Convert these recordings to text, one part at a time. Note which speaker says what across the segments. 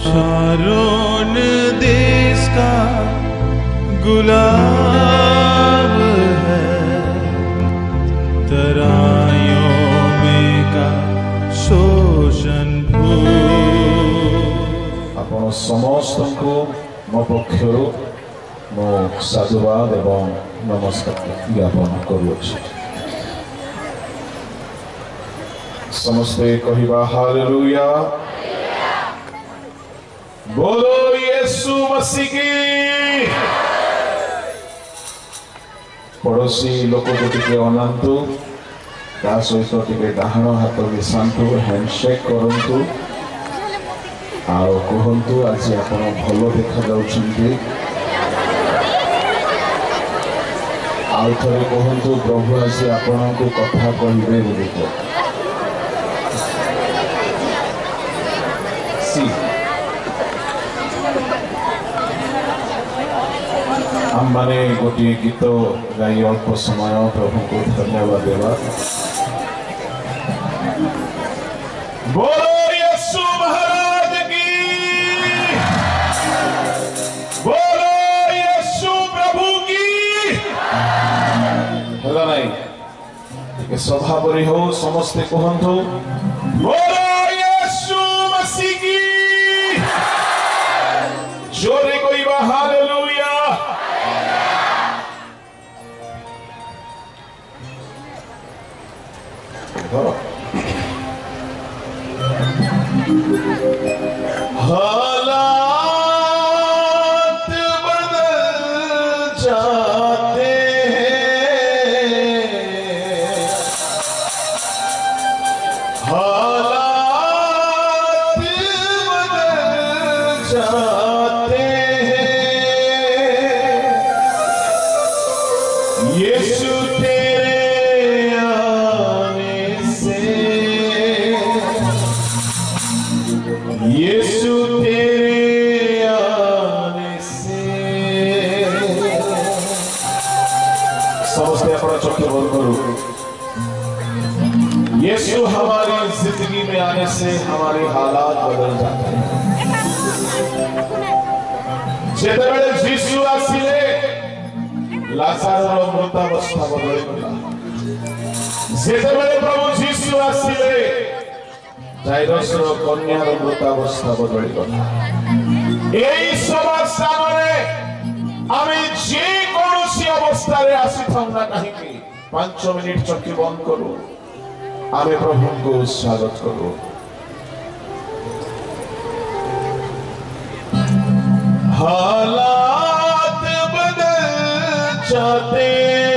Speaker 1: Sharon देश का गुलाब है, तराइयों में का शोषण
Speaker 2: आपण समस्त को मो पक्षर मो साधुवाद एवं नमस्कार ज्ञापन करुछि। समस्ते कहिबा हालेलुया, बोलो यीशु मसीह की। पड़ोसी लोक को टिके अनांतु, ता सहित टिके डाहाण हाथ मिसांतु, हैंडशेक करंतु आउ कहंतु आज आपण भलो देखा जाउछन्ती। आउ थरे कहंतु प्रभु आज आपण को कथा कहिबे बोली को सी हम माने गोटे गीत गाई अल्प समय प्रभु को धन्यवाद देवा। बोलो यीशु महाराज की, बोलो यीशु प्रभु की। हला नहीं सभा परि हो समस्ते कहंतु बोलो यीशु मसीह की। जोरे कहिबा हालेलुया। हालात बदल जाते हैं, हालात बदल जाते हैं। यीशु तेरे आने से, यीशु तेरे आने से। समझते अपना चौके बंद करो। यीशु हमारी जिंदगी में आने से हमारे हालात बदल जाते हैं। जेतेबेले यीशु आसिले लाजारर मृतावस्था बदल गला। जेतेबेले प्रभु यीशु आसिले जाइरसर कन्यार मृतावस्था बदल गला। एई सभा सामने आमे जे कोनोसी अवस्था रे आसी थाउ ना काहेकि 5 मिनिट चक्की बंद करू, आमे प्रभु को स्वागत करू। हालात बदल जाते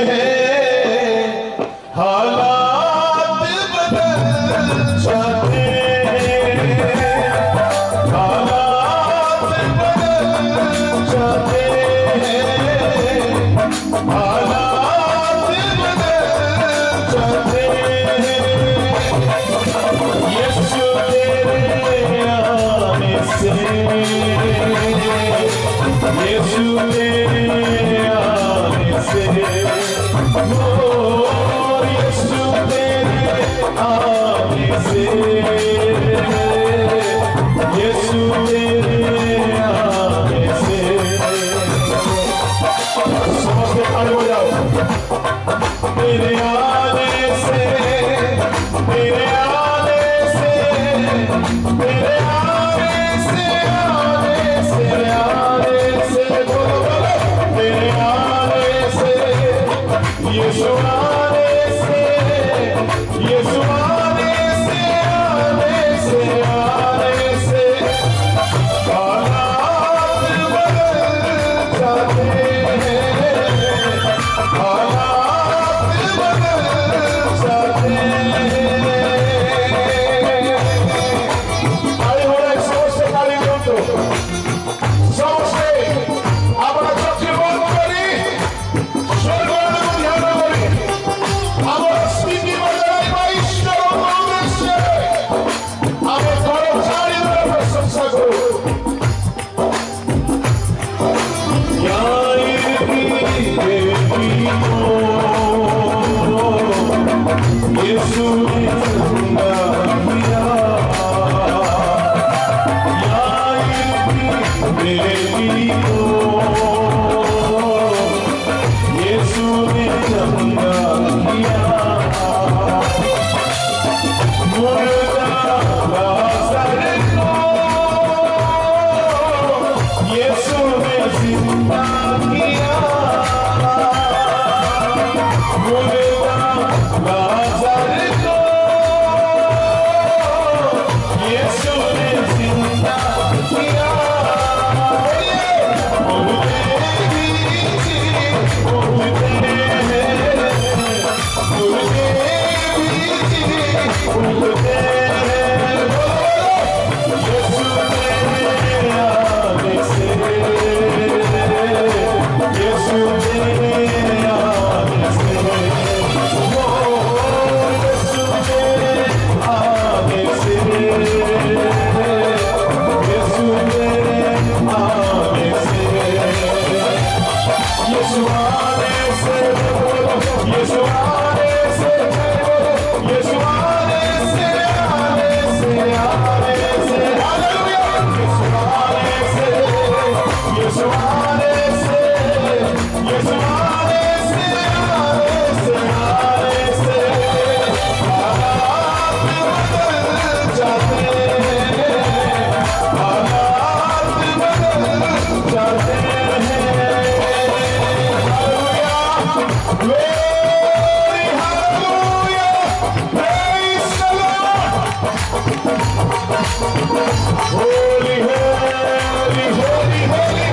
Speaker 2: हैं, हालात बदल जाते हैं, हालात बदल जाते हैं, हालात बदल जाते हैं। यीशु तेरे आने से, यीशु तेरे आने से, ओ यीशु तेरे आने से, यीशु तेरे आने से। समझते खड़े हो जाओ। तेरे आने से, तेरे आने से, तेरे आने से, आने से, आने से, बोलो बोलो। तेरे आने से, यीशु आने से, यीशु आने से, आने से, आने से। हालात बदल जाते हैं, हालात बदल जाते हैं। आए हो रहा है समझते काली दोस्तों, समझते अपना चक्की बंद करी, स्वर्ग को ध्यान करी। আমার স্মৃতি বদলাই বা ঈশ্বর উদ্দেশ্যে আমি কর্মচারীদের প্রশংসা করব। क्या Holy, holy, holy, holy,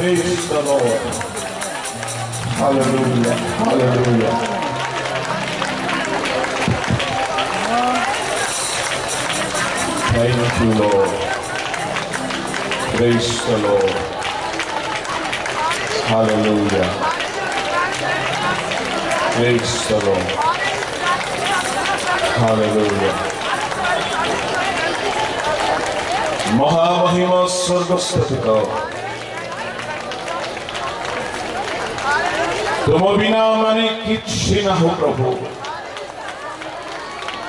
Speaker 3: Praise the Lord. Hallelujah. Hallelujah.
Speaker 2: Thank you, Lord. Praise the Lord. Hallelujah. Praise the Lord. Hallelujah. महामहिमा स्वर्गस्थ पिता, तुम बिना माने किछि ना हो प्रभु,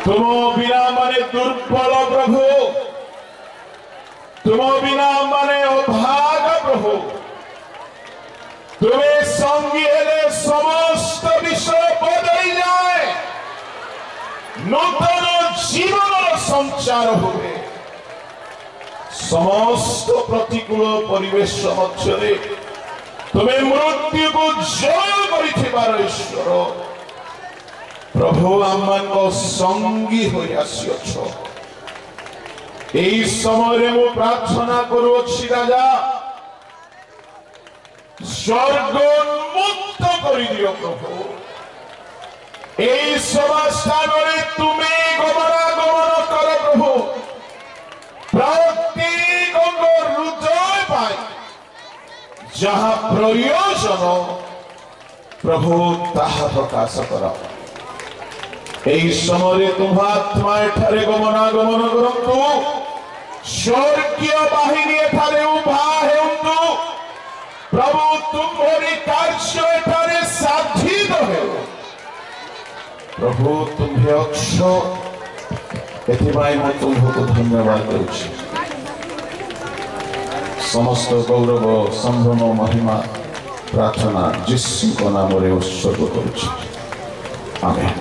Speaker 2: तुम बिना माने दुर्बल प्रभु, तुम बिना माने अभाग प्रभु, तुम्हें संगी हेले समस्त विषय बदल जाए, नूतन जीवन संचार हुए, समस्त प्रतिकूल परिवेश मध्य तुम्हें मृत्यु को जय कर ईश्वर प्रभु आम संगी हो समय मु प्रार्थना करुछि राजा स्वर्ग उन्मुक्त कर दियो प्रभु यही सभा स्थान तुम्हें गमनागमन कर प्रभु प्रत्येक हृदय पाए जहाँ प्रयोजन प्रभु ताहा प्रकाश कर यही समय तुम आत्मा एठारे गमनागमन करंतु स्वर्गीय बाहिनी एठारे उभा हेउंतु प्रभु तुम्हारी कार्य एठारे साधित हो प्रभु तुम्हें अक्ष एथिपाई मैं तुमको धन्यवाद करुछि समस्त गौरव संभ्रम महिमा प्रार्थना यीशु को नाम रे उत्सर्ग करुछि आमेन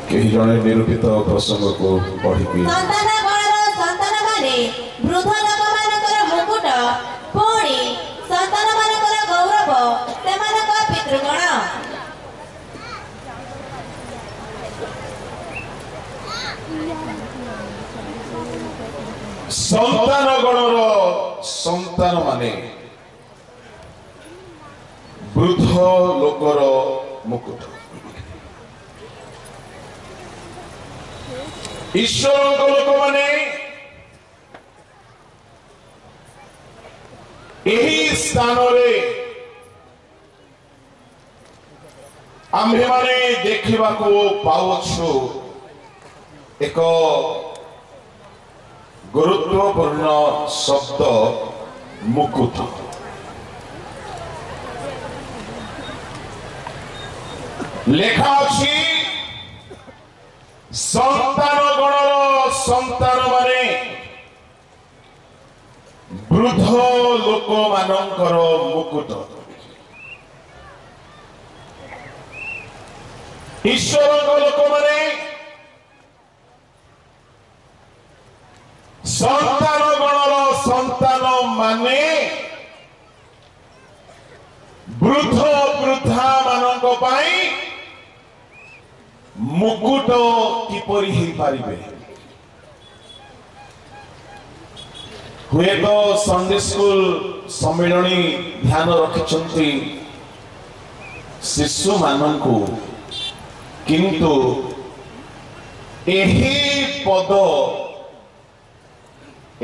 Speaker 2: केही जणे निरूपित प्रसंग को पढ़ी
Speaker 4: संतान गणर संतान माने वृद्ध लोक मानकर मुकुट पुणी संतान मानकर गौरव सेमानकर पितृगण
Speaker 2: संतान गणर संतान माने वृद्ध लोकर मुकुट ईश्वर लोक माने यही स्थान आम्भे माने देखा पाउछु एक गुरुत्वपूर्ण शब्द मुकुट लेखा अछि संतान गणर संतान माने वृद्ध लोक मानकर मुकुट ईश्वर लोक माने संतान गणर संतान माने वृद्ध वृद्धा मानक पाई मुकुट किपरि ही पारिबे हुए तो संडे स्कूल सम्मेलनी ध्यान रखिछंती शिशु मानकु किंतु एही पद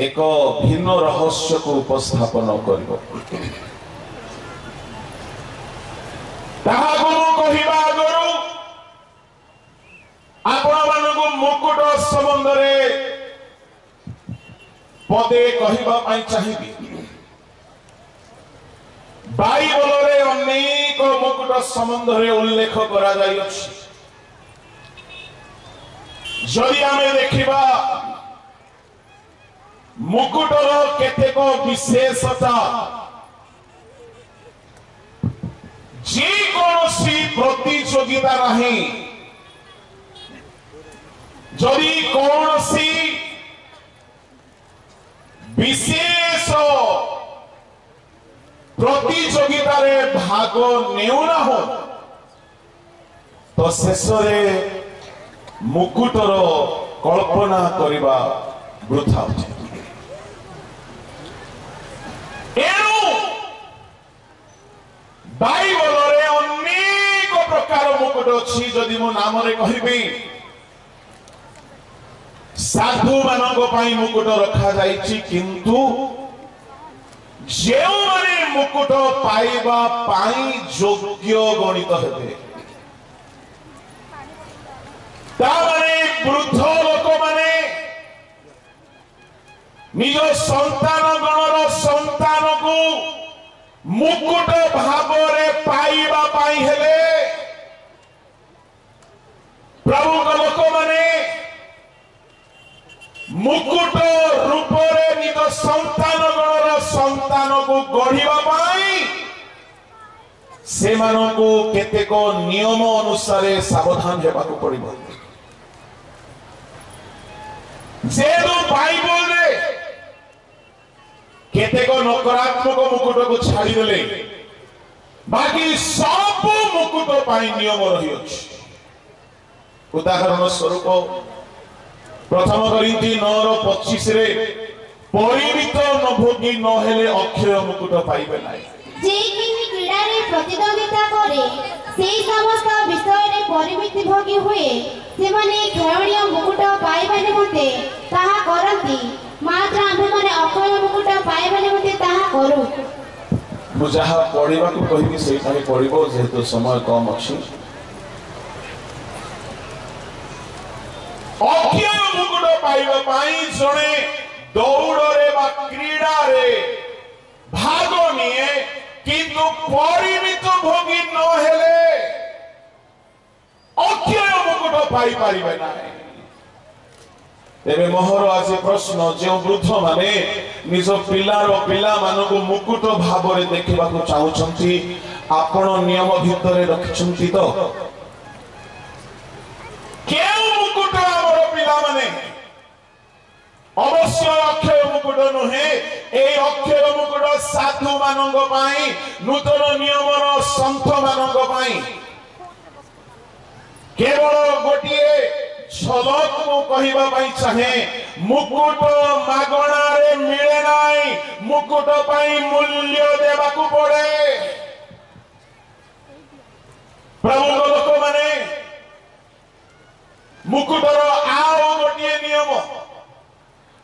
Speaker 2: एक भिन्न रहस्य को उपस्थापन करिबो ताहाको कहिबा आगरु आपण मानकु मुकुट संबंध रे पदे कहिबा पई चाहिबी बाइबल रे अनेक मुकुट संबंध रे उल्लेख करा जाय अछि जदि आमे देखिबा मुकुटर केतेक विशेषता जे कोनोसी प्रतियोगिता नहीं जदि कोनोसी विशेष प्रतियोगिता रे भाग नेउना हो तो शेष रे मुकुटर कल्पना करिबा वृथा उठे बाइबल रे अनेक प्रकार मुकुट अछि जदि मो नाम रे कहिबी साधु मानक पाई मुकुट रखा जाइछि किंतु जेउ माने मुकुट पाइबा पाई योग्य गणित हेबे ता माने वृद्ध लोक माने निज संतान गणर संतान को मुकुट भावरे पाइबा पाई हेले प्रभु को लोक माने मुकुट रूप निज संतान गणर संतान को गढ़िबा पाई से मानकु केतेक नियम अनुसार सावधान हेबाकु पड़िबो जेनु बाइबल रे केतेक नकारात्मक मुकुट को छाड़ी देले बाकी सब मुकुट पाई नियम रही अछि उदाहरण स्वरूप प्रथम करिन्थी 9:25 रे परिमित न भोगी न हेले अक्षय मुकुट पाइबे नाही
Speaker 4: जे कि क्रीड़ा रे प्रतिद्वंदिता करे सेही समस्त विषय रे परिमित भोगी हुए से माने खेळणीय मुकुट पाइबा निमते ताहा करंती मात्र आम्भे माने अक्षय मुकुट पाइबा निमते ताहा करू
Speaker 2: बुझाहा पढिबा को कहि कि सेही ताहे पढिबो जेहेतु समय कम अछि अक्षय मुकुट पाइबा पाई जणे दौड़ रे बा क्रीड़ा रे भाग निए किंतु परिमित भोगी न हेले अक्षय मुकुट पाई पारिबे नाही तेरे मोहर आज प्रश्न जो वृद्ध माने निज पिलार पिला मानक मुकुट भाव रे देखिबा को चाहुचंती आपण नियम भितरे रखिचंती तो केउ मुकुट हमर पिला माने अवश्य अक्षय मुकुट नुहे ए अक्षय मुकुट साधु मानक पाई नूतन नियमर संत मानक पाई केवल गोटिए झलक को कहिबा पाई चाहे मुकुट मागणा रे मिले नाही मुकुट पाई मूल्य देबा को पड़े प्रभु लोक माने मुकुटर आओ गोटिए नियम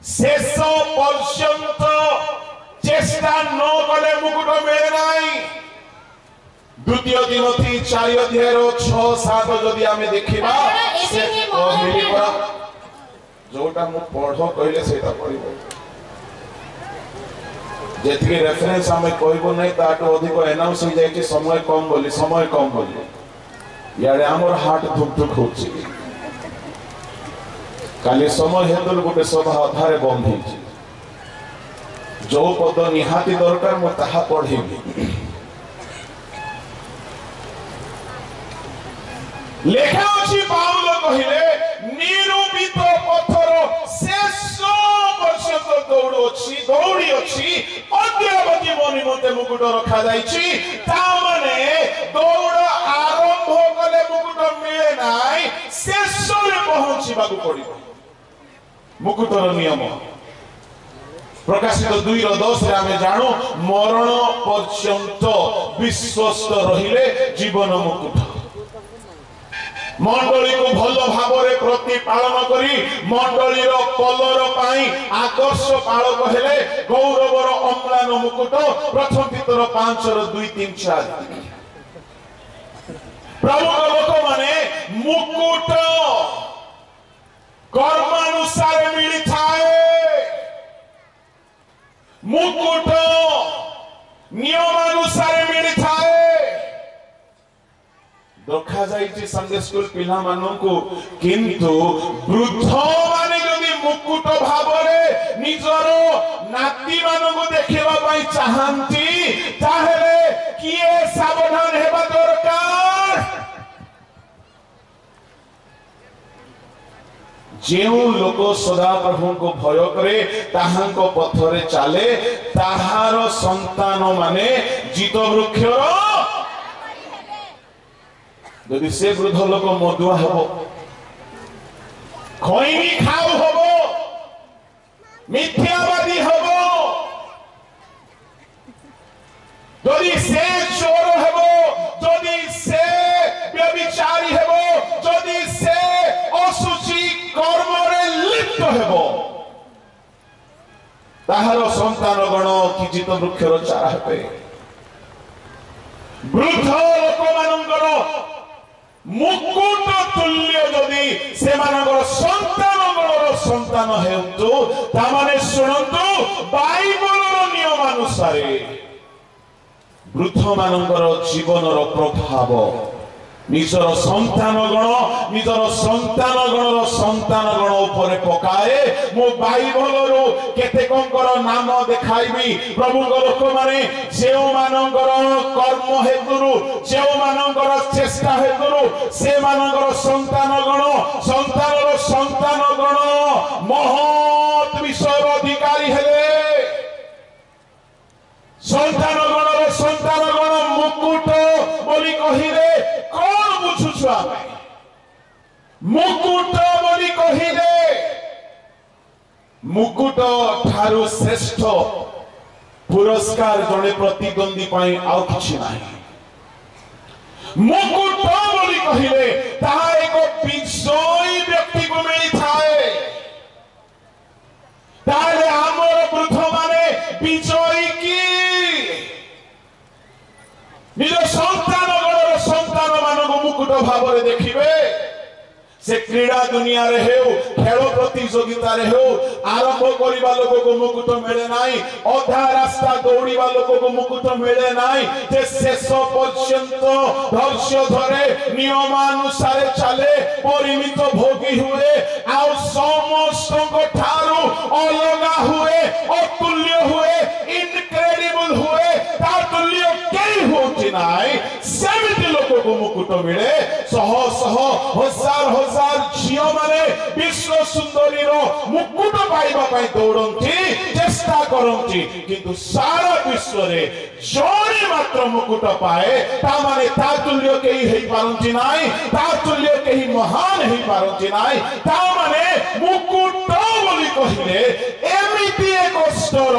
Speaker 2: शेष पर्यंत चेष्टा न कले मुकुट मिले नाही द्वितीय तिमोथी 4:6-7 जदि आमे देखिबा से कहलिबा जोटा मु पढ कहले सेटा पढिबो जेतिके रेफरेंस आमे कहबो नै ताटो अधिक अनाउंस हो जाय कि समय कम बोली याडे हमर हार्ट धुक धुक होछि काली समय हेतु गोटे सभा अधारे बंद होछि जो पद निहाती दरकार मु ताहा पढिबी लेखा अछि पाउल कहिले निरूपित पथर शेष पर्यंत दौड़ी अछि अद्यावधि मनि मते मुकुट रखा जाइछि ता माने दौड़ आरंभ कले मुकुट मिले नाही शेष रे पहुंचीबा को पड़िबो मुकुटर नियम प्रकाशित 2:10 रे आमे जानो मरण पर्यंत विश्वस्त रहिले जीवन मुकुट मंडली को भल भाव रे प्रतिपालन करी मंडली रो कलर पाई आदर्श पालक हेले गौरवर अम्लान मुकुट प्रथम पीतर 5:2-3-4 प्रभु लोक माने मुकुट कर्मानुसार मिली थाए मुकुट नियमानुसार मिली थाए देखा जाइछि संडे स्कूल पिला माननकु किंतु वृद्ध माने जदि मुकुट भावरे निजर नाती माननकु देखिबा पई चाहंती ताहेले किए सावधान हेबा दरकार जेउ लोक सदा प्रभु को भय करे ताहांको पथरे चाले ताहार संतान माने जीत वृक्षर यदि से वृद्ध लोक मदुआ हबो खैनी खाऊ हबो मिथ्यावादी हबो यदि से चोर हबो यदि से व्यभिचारी हबो यदि से असुचि कर्म रे लिप्त ତାହାର ସନ୍ତାନ ଗଣ କିଞ୍ଚିତ ବୃକ୍ଷର ଚାରା ହେବେ। ବୃଦ୍ଧ ଲୋକମାନଙ୍କର ମୁକୁଟ ତୁଲ୍ୟ ଯଦି ସେମାନଙ୍କର ସନ୍ତାନଗଣର ସନ୍ତାନ ହେଉନ୍ତୁ, ତାମାନେ ଶୁଣନ୍ତୁ, ବାଇବଲର ନିୟମାନୁସାରେ ବୃଦ୍ଧ ମାନଙ୍କର ଜୀବନର ପ୍ରଭାବ ନିଜର ସନ୍ତାନ ଗଣର ସନ୍ତାନ ଗଣ ଉପରେ ପକାଏ। ମୁଁ ବାଇବଲରୁ କେତେକଙ୍କର ନାମ ଦେଖାଇବି। ପ୍ରଭୁଙ୍କ ଲୋକମାନେ ଯେଉଁମାନଙ୍କର କର୍ମ ହେତୁରୁ, ଯେଉଁମାନଙ୍କର ଚେଷ୍ଟା ହେତୁରୁ ସେମାନଙ୍କର ସନ୍ତାନର ସନ୍ତାନ ଗଣ ମହତ୍ ବିଷୟର ଅଧିକାରୀ ହେଲେ। ସନ୍ତାନ ଗଣ ମୁକୁଟ ବୋଲି କହିଲେ କଣ ବୁଝୁଛୁ ଆମେ? ମୁକୁଟ ବୋଲି କହିଲେ ମୁକୁଟ ଠାରୁ ଶ୍ରେଷ୍ଠ ପୁରସ୍କାର ଜଣେ ପ୍ରତିଦ୍ୱନ୍ଦ୍ୱୀ ପାଇଁ ଆଉ କିଛି ନାହିଁ। ମୁକୁଟ ବୋଲି କହିଲେ ତାହା ଏକ ବିଜୟୀ ବ୍ୟକ୍ତିକୁ ମିଳିଥାଏ। ତାହେଲେ ଆମର ବୃଦ୍ଧ ମାନେ ବିଜୟୀ କି? ନିଜ ସନ୍ତାନ ମାନଙ୍କୁ ମୁକୁଟ ଭାବରେ ଦେଖିବେ। से क्रीड़ा दुनिया रे हेउ खेल प्रतियोगिता हेउ आरंभ करबा लोक को मुकुट मिले नाही अधा रास्ता दौड़ीबा लोक को मुकुट मिले नाही जे शेष पर्यंत धैर्य धरे नियमानुसार चले परिमित भोगी हुए आ समस्त को ठारू अलगा हुए अतुल्य हुए इनक्रेडिबल हुए ता तुल्य केही होती नाही सेमिति लोक को मुकुट मिले सह सह हजार हजार झियो माने विश्व सुंदरी रो मुकुट पाइबा पई दौड़ंती चेष्टा करंती किंतु सारा विश्व रे जोड़ी मात्र मुकुट पाए ता माने ता तुल्य केही हेई पारंती नाही ता तुल्य केही महान हेई पारंती नाही ता माने मुकुट बोली कहिले एमिति एक स्तर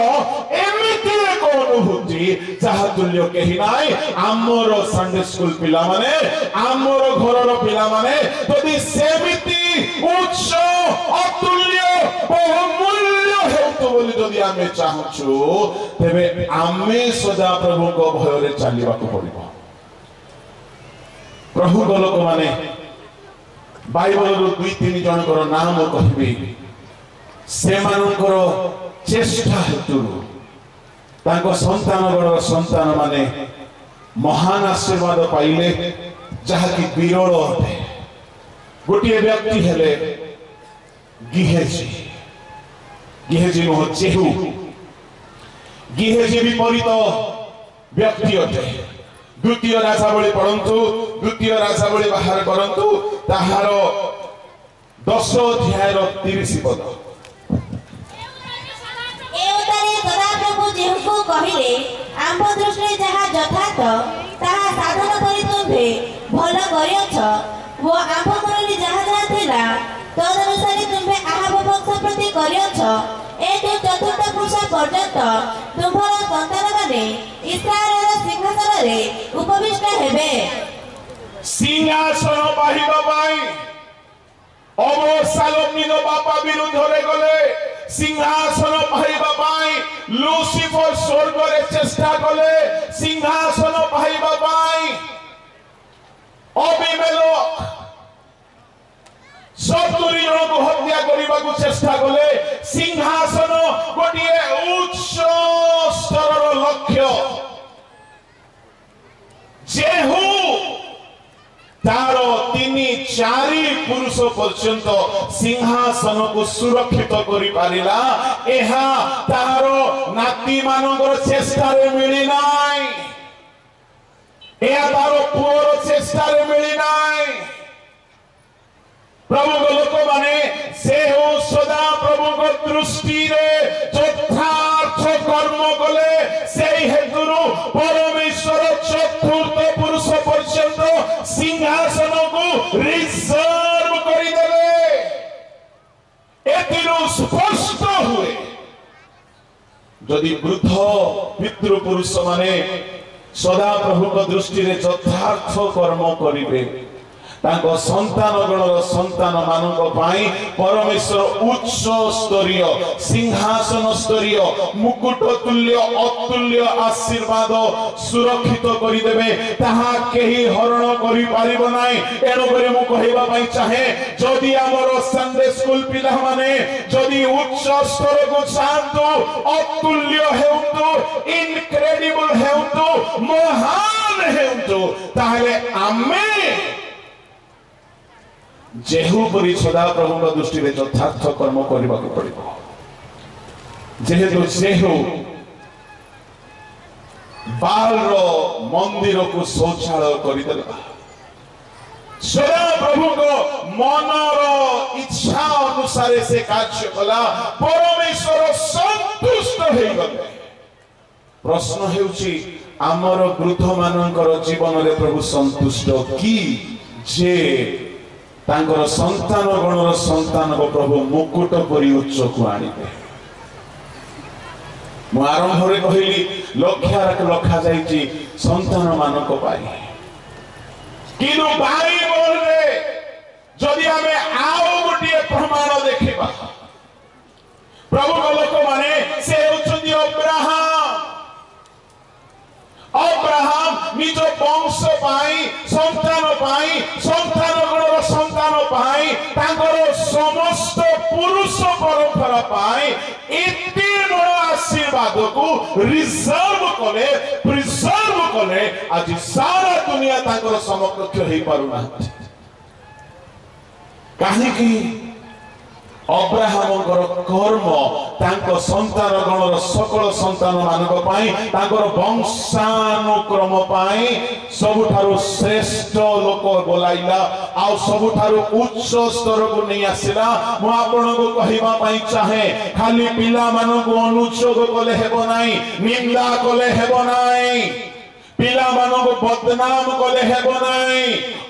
Speaker 2: एमिति एक अनुभूति जहा तुल्य केही नाही आमर संडे स्कूल पिला माने आमर घरर पिला माने यदि सेमिति उच्च अतुल्य बहुमूल्य हेतु बोली यदि आमे चाहछु तेबे आमे सदा प्रभु को भय रे चलिबा को पड़िबो प्रभु को लोक माने बाइबल रो 2-3 जन कर नाम कहबी से मानकर चेष्टा हेतु तांको संतान माने महान आशीर्वाद पाइले जहा कि विरल अटे गोटे व्यक्ति हेले गिहेजी नुह चेहू गिहेजी विपरीत व्यक्ति अटे द्वितीय राजावली पढ़ंतु द्वितीय राजावली बाहर करंतु ताहार 10 अध्याय 30 पद
Speaker 4: कहिले आंब दृष्टि जहा यथार्थ ताहा साधन करी तुम्हे भल करियछ वो आंब मनरी जहा जहा थिला तद अनुसार तुम्हे आहाब वंश प्रति करियछ ए जो चतुर्थ पुरुष पर्यंत तुम्हारा संतान माने इस्राएलर सिंहासन रे उपविष्ट हेबे
Speaker 2: सिंहासन बाहिबा पाई अबशालोम निज बापा विरुद्ध रे गले सिंहासन पाइबा पाई लूसीफर स्वर्ग रे चेष्टा कले सिंहासन पाइबा पाई अबीमेलेक 70 जन को हत्या करबा को चेष्टा कले सिंहासन गोटिए उच्च स्तरर लक्ष्य जेहू तार 3-4 पुरुष पर्यंत सिंहासन को सुरक्षित करि पारिला एहा तार नाती मानकर चेष्टा रे मिली नाई एहा तार पुअर चेष्टा रे मिली नाई प्रभु को लोक माने से हो सदा प्रभु को दृष्टि रे यथार्थ कर्म कले सेही हेतुरु परमेश्वर चतुर्थ पुरुष पर्यंत सिंहासन को रिजर्व करि देले एतिरो स्पष्ट हुए यदि वृद्ध पितृ पुरुष माने सदा प्रभु को दृष्टि रे यथार्थ कर्म करिवे तांको संतान गणर संतान मानक पाई परमेश्वर उच्च स्तरीय सिंहासन स्तरीय मुकुट तुल्य अतुल्य आशीर्वाद सुरक्षित करिदेबे ताहा केही हरण करि पारिबो नाही। एनो करे मु कहिबा पई चाहे जदि हमर संडे स्कूल पिला माने जदि उच्च स्तर को शांतो अतुल्य हेउतो इनक्रेडिबल हेउतो महान हेउतो ताहले आमे जेहुपरी सदा प्रभु दृष्टि में यथार्थ कर्म करने को पड़ो जेहेतु जेहु बाल मंदिर को शौचालय करदेला सदा प्रभु को मनर इच्छा अनुसार से कार्य कला परमेश्वर संतुष्ट हो गले। प्रश्न हेउची आमर वृद्ध मानकर जीवन में प्रभु संतुष्ट कि जे तांकर संतान गणर संतान को प्रभु मुकुट परी उच्च को आनिबे। मु आरंभ रे कहली लखा जाइछि संतान मानक पाई किनु बाइबल रे जदि हमें आओ गोटे प्रमाण देखिबा प्रभु को लोक माने से होछन्ती अब्राहम निज वंश पाई संतान गणर संतान पाई तांकर समस्त पुरुष परंपरा पाई एते बड़ आशीर्वाद को रिजर्व कले प्रिजर्व कले आज सारा दुनिया तांकर समकक्ष हेई पारुना काहे कि अब्राहम कर्म तांको संतान गणर सकल संतान मानक पाई तांकर वंशानुक्रम पाई सबुठारु श्रेष्ठ लोक बोलाइला आ सबुठारु उच्च स्तर को नहीं आसिला। मु आपन को कहिबा पाई चाहे खाली पिला मानक अनुच्छोग कले हेबो नाही निंदा कले हेबो नाही पिला मानक बदनाम कले हेबो नाही।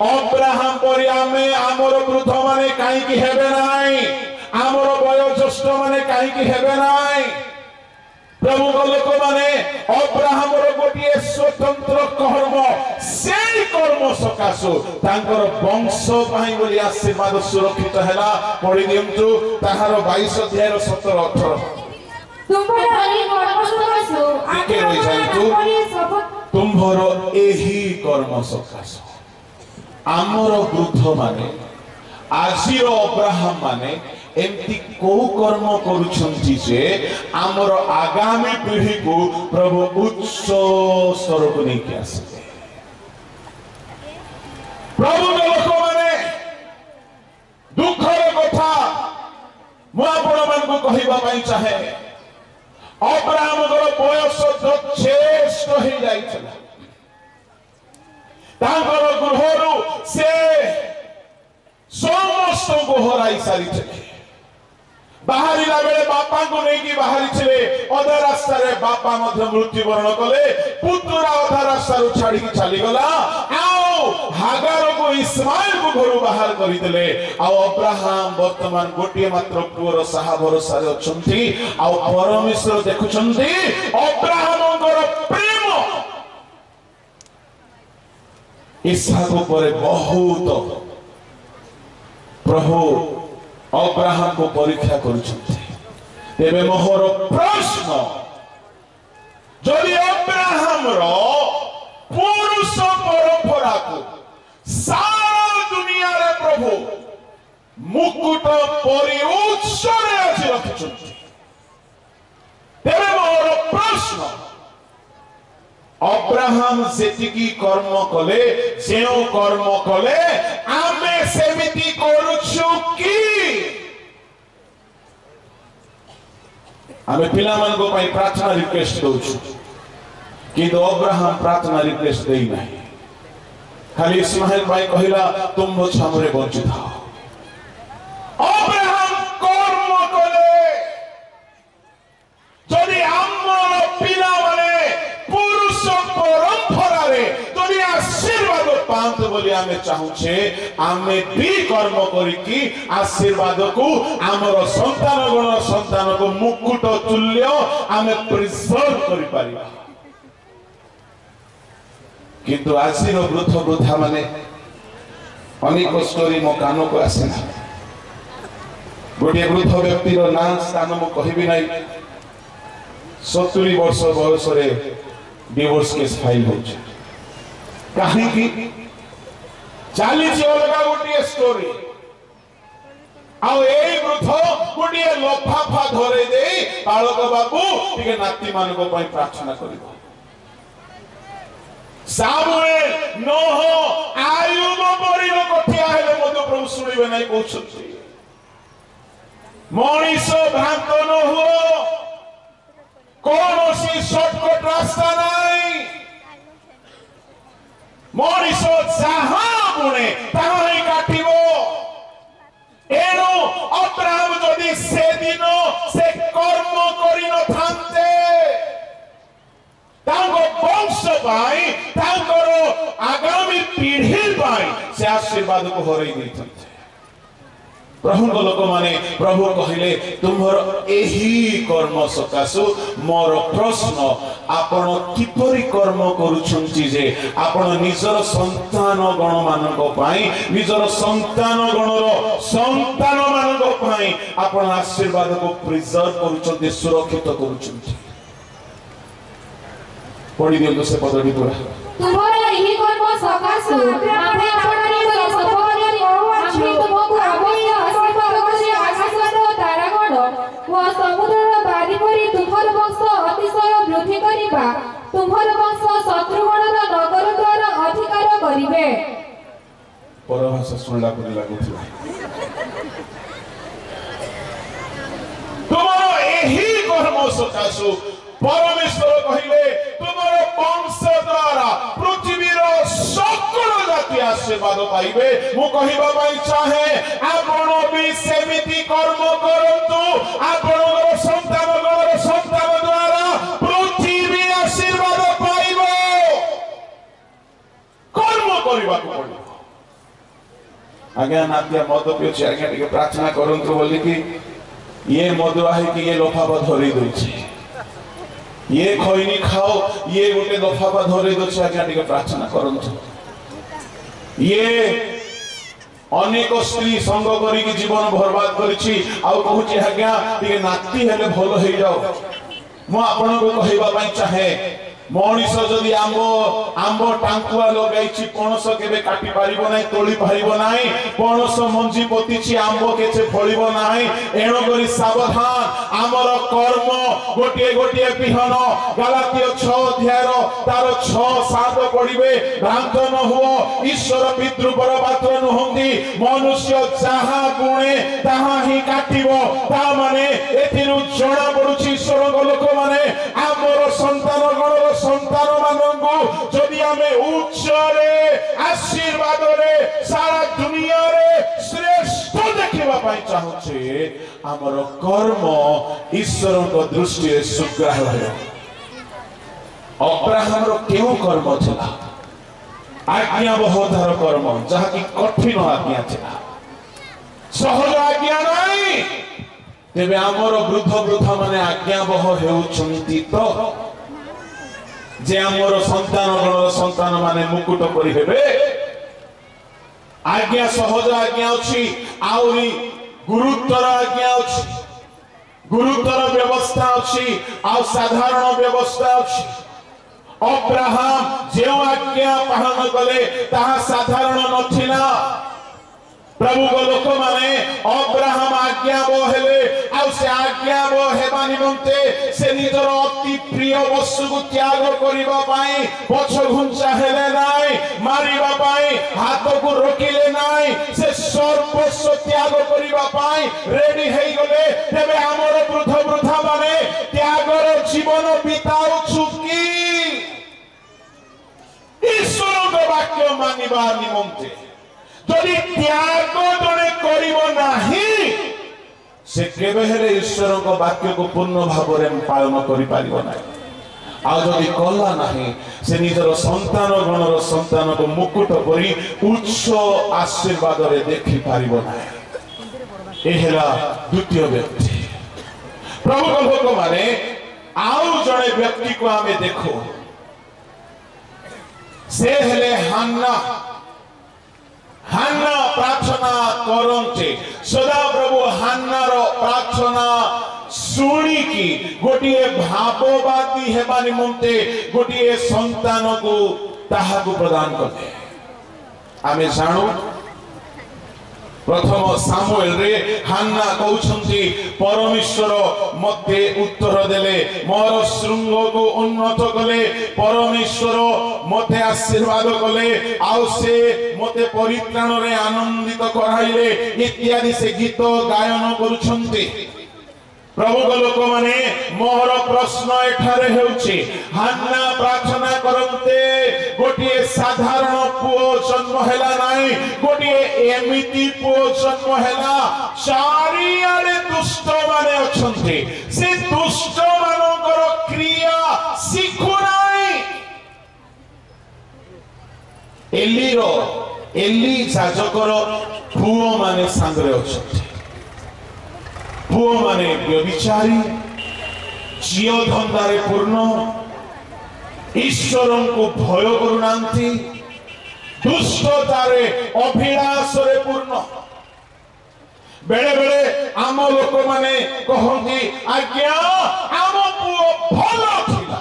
Speaker 2: अब्राहम परि आमे आमर वृद्ध माने काई कि हेबे नाही आमर वयोज्येष्ठ माने काई कि हेबे नाही। प्रभु लोक माने अब्राहम गोटे स्वतंत्र कर्म से कर्म सकाशु तांकर वंश पाई बोली आशीर्वाद सुरक्षित हैला। पढ़ी दियंतु ताहार 22 अध्याय 17 18 तुम्भर एही कर्म सकाशु आमर वृद्ध माने आजिर अब्राहम माने एमती को कर्म करुछंती जे आमर आगामी पीढ़ी को प्रभु उच्च स्तर को नहीं किया सके। प्रभु लोक माने दुखर कथा मु आपण मान को कहिबा पई चाहे अब्राहम बयस ज्येष्ठ हो जाइछला तांकर गृहरु से समस्त को हराई सारी बाहरिला बेले बापा को नहीं कि बाहरी छे अधा रास्ता रे बापा मध्य मृत्युवरण कले पुत्रा अधा रास्ता रो छाड़ी की चली गला आओ हागार को इस्माइल को घर बाहर करी देले आ अब्राहम वर्तमान गोटे मात्र पुर साहा भरोसा रे अछंती आ परमेश्वर देखुछंती अब्राहम को प्रेम इसहाक पर बहुत प्रभु अब्राहम को परीक्षा करुछंते। मोहर प्रश्न जदि अब्राहम रो पुरुष परंपरा को सारा दुनिया रे प्रभु मुकुट परि उच्च रे आज रखिछंते तेरे मोहर प्रश्न अब्राहम सेतिकी कर्म कले जेउ कर्म कले आमे सेमिति करूछु की आमे पिला मान को पई प्रार्थना रिक्वेस्ट दोछु किंतु अब्राहम प्रार्थना रिक्वेस्ट देई नाही खाली इस्माइल भाई कहिला तुम छमरे वंचित हो। अब्राहम कर्म कले जदि हमर पिला माने पुरुष परंपरा रे जदि आशीर्वाद पांत बोली आमे चाहूछे आमे भी कर्म करिकी आशीर्वाद को आमर संतान गण संतान को मुकुट तुल्य आमे प्रिजर्व करि पारिबा किंतु आशीर वृद्ध वृद्धा माने अनेक स्टोरी मो कान को आसेना गोटे वृद्ध व्यक्तिर ना स्थान मु कहबी नहीं 70 वर्ष बयस डिवोर्स केस फाइल हो कहीं चली अलग गोटे स्टोरी वृद्ध गोटे लफाफा धरे दे बालक बाबू टे नाती मान प्रार्थना कर सामुएल नोह आयुब बड़ी लोग ठिया हेले मधु प्रभु सुनिबे नहीं कहउछथि मनीष भ्रांत न हुओ कौन सी शॉर्टकट रास्ता नहीं मनीष जहां बुणे ताहा ही काटिबो एनो अब्राहम जदि से दिन से कर्म करि न थांते तांको वंश पाई तांकर आगामी पीढ़ी पाई से आशीर्वाद को हरई दैथि प्रभु लोक माने प्रभु कहले तुम्हर एही कर्म सकाशु मोर प्रश्न आपण किपरि कर्म करूछंती जे आपण निजर संतान गण मानक पाई निजर संतान गणर संतान मानक पाई आपण आशीर्वाद को प्रिजर्व करूछंती सुरक्षित करूछंती पढ़ी दियो से पदटी पूरा
Speaker 5: तुम्हारा एही कर्म सकाशु आमे आपणी सफलरे आमे तुमको अवश्य आशीर्वाद करे आकाशर तारागण व समुद्रर बारी परि तुम्हर वंश अतिशय वृद्धि करिबा तुम्हर वंश शत्रुगणर नगर द्वारा अधिकार करिवे
Speaker 2: परभाषा सुनला परि लागुथिला तुम्हारा एही कर्म सकाशु परमेश्वर कहिले तुमर वंश द्वारा पृथ्वीर सकल जाति आशीर्वाद पाइबे मु कहिबा पई चाहे आपण भी सेमिति कर्म करंतु आपनर संतान द्वारा पृथ्वी आशीर्वाद पाइबो कर्म करबा को पड़िबो आज्ञा नात्या मद पियो आज्ञा टिके प्रार्थना करंतु बोली कि ये मदुआ है कि ये लोफाबा धरी दोछि ये खैनी खाओ ये गोटे लफाफा धरे दोछ आज्ञा टिके प्रार्थना करंतु ये अनेक स्त्री संग करी जीवन बर्बाद करिछि आ कहूछि आज्ञा टिके नाती हेले भलो हे जाओ मु आपन को कहिबा पई चाहे मनीष जदि आंब टांकुआ लगाई पणस केबे काटी पारिबो नाही तोली पारिबो नाही पणस मंजी पतिछि आंब केचे फळिबो नाही एणो करी सावधान आमर कर्म गोटे गोटे बिहन गलातीय 6 अध्याय तार 6-7 पढिबे भ्रांत न हुओ ईश्वर विद्रुपर पात्र नहंती मनुष्य जहा गुणे ताहा ही काटिबो ता माने एथिरु जणा पडुछि ईश्वर लोक माने आमर संतान गणर संतान मानंगु जदि आमे उच्चरे आशीर्वाद रे सारा दुनिया रे श्रेष्ठ देखिबा पई चाहुछे हमर कर्म ईश्वर को दृष्टि रे सुग्राह्य है अब्राहम रो केउ कर्म छला आज्ञा बहुधार कर्म जहा कि कठिन आज्ञा छला सहज आज्ञा नहीं तेबे हमर वृद्ध वृद्धा माने आज्ञा बह हेउछंती तो जे हमर संतान गणर संतान माने मुकुट करि हेबे आज्ञा सहज आज्ञा अछि आउरी गुरुतर आज्ञा अछि गुरुतर व्यवस्था अछि आ साधारण व्यवस्था अछि अब्राहम जे आज्ञा पालन कले ताहा साधारण नथिला प्रभु को लोक माने अब्राहम आज्ञा हेले आ से आज्ञा हेबा निमंते से निजर अति प्रिय वस्तु को त्याग करिबा पाई पछ घुंचा हेले नाही मारिबा पाई हाथ को रोकिले नाही से सर्वस्व त्याग करिबा पाई रेडी हेई गले तबे हमर वृद्ध वृद्धा माने त्यागर जीवन बिताउ छुकी ईश्वर को वाक्य मानिबा निमंते जदि त्याग जड़े करिबो नाही से केबे हेले ईश्वर को वाक्य को पूर्ण भाव में पालन करि पारिबो नाही आ जदि कला नाही से निजर संतान गणर संतान को मुकुट परि उच्च आशीर्वाद रे देखि पारिबो नाही ए हेला द्वितीय व्यक्ति प्रभु को लोक माने आउ जड़े व्यक्ति को हमें देखो से हेले हान्ना प्रार्थना करते सदा प्रभु हान्नार प्रार्थना शुणी की गोटे भाववादी हेबा निमंते गोटे संतान को ताहाकु प्रदान करते आमे जानु प्रथम सामुएल रे हान्ना कहउछंती परमेश्वर मते उत्तर देले मोर श्रृंग को उन्नत कले परमेश्वर मते आशीर्वाद कले आउ से मते परित्राण रे आनंदित कराइले इत्यादि से गीत गायन करूछंती प्रभु को लोक माने मोर प्रश्न एठारे हेउछि हान्ना प्रार्थना करते गोटे साधारण पुओ जन्म हैला नाही गोटे एमिति पुओ जन्म हैला चारिआडे दुष्ट माने अछंती से दुष्ट मानकर क्रिया सिखु नाही एली जाजकर पुओ माने सांगरे अछंती पुओ माने व्यभिचारी झियो धंदारे पूर्ण ईश्वर को भय करुनांती दुष्टतारे अभिलाषरे पूर्ण बेले बेले आम लोक माने कहंती आज्ञा आम पुओ भलो थिला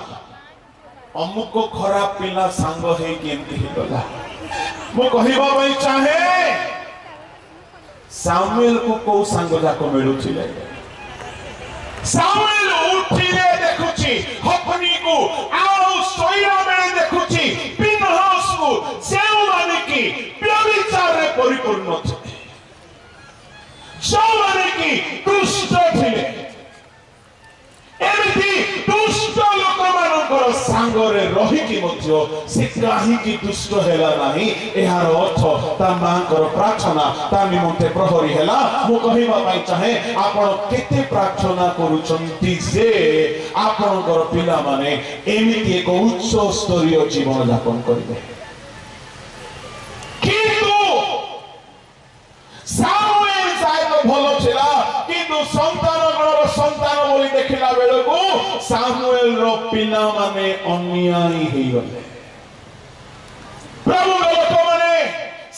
Speaker 2: अमुक खराब पिला सांग हे केमती हिगला मो कहिबा पई चाहे सामुएल को को सांग जाको मिलुथिले सामुएल उठिले देखुची हफनी को आउ सोइरा बेले देखुची पिनहास को सेउ माने की व्यभिचार रे परिपूर्ण थे जो माने की दुष्ट थिले एमिति दुष्ट लोक मानकर सांगरे रही की मध्य से काहे की दुष्ट हैला नाही एहार अर्थ ता मांकर प्रार्थना ता निमंते प्रहरी हैला मो कहिबा पई चाहे आपण केते प्रार्थना करूचंती जे आपणकर पिला माने एमिति एक उच्च स्तरीय जीवन यापन करिवे किंतु सामुएल साहेब भलो छिला किंतु संतान बोली देखिला बेले को सामुएल रो पिला माने अन्यायी हेई गले प्रभु लोक माने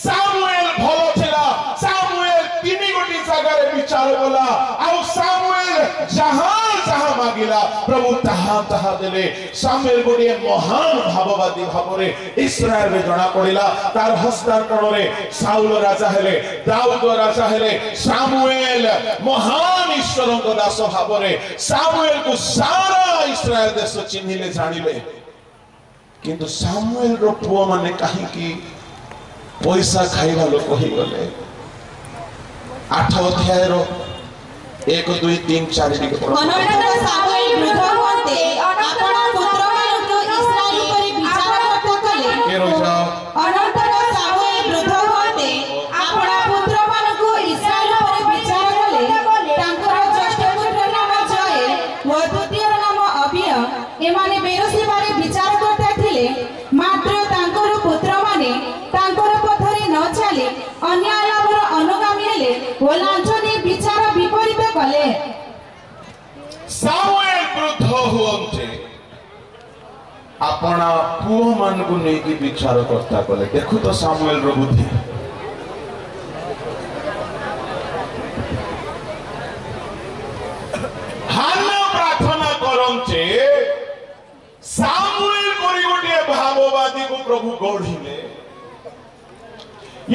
Speaker 2: सामुएल भलो छिला सामुएल तीनी गोटी जगह रे विचार कला आ सामुएल जहां जहां मागिला प्रभु तहा देले सामुएल गोटे महान भाववादी भावरे इस्राएल रे जणा पड़िला तार हस्तांतरण रे साउल राजा हेले दाऊद राजा हेले सामुएल महान ईश्वर को दास भावरे सामुएल को सारा इस्राएल देश चिन्हिले जानिले किंतु सामुएल रो पुओ माने काहे की पैसा खाइबा लोक होई गले 8 अध्याय रो 1 2 3 4 टिके पढो
Speaker 4: अनंतर सामुएल वृद्ध होते आपन पुत्र मानक इस्राएल पर विचार करते कले
Speaker 2: के रोजा
Speaker 4: अनंतर सामुएल वृद्ध होते आपन पुत्र मानक इस्राएल पर विचार कले तांकर ज्येष्ठ पुत्र नाम जय व द्वितीय नाम अबिय एमाने बेरोसी बारे विचार करते थिले मात्र तांकर पुत्र माने तांकर पथरे न चले अन्य आलावर अनुगामी हेले ओ लांछनी विचार विपरीत कले
Speaker 2: सामुएल वृद्ध हुअन्ते अपना पुओ मान को नहीं की विचार करता कले देखो तो सामुएल रो बुद्धि हान्ना प्रार्थना करन्ते सामुएल कोरी गोटे भाववादी को प्रभु गढ़िले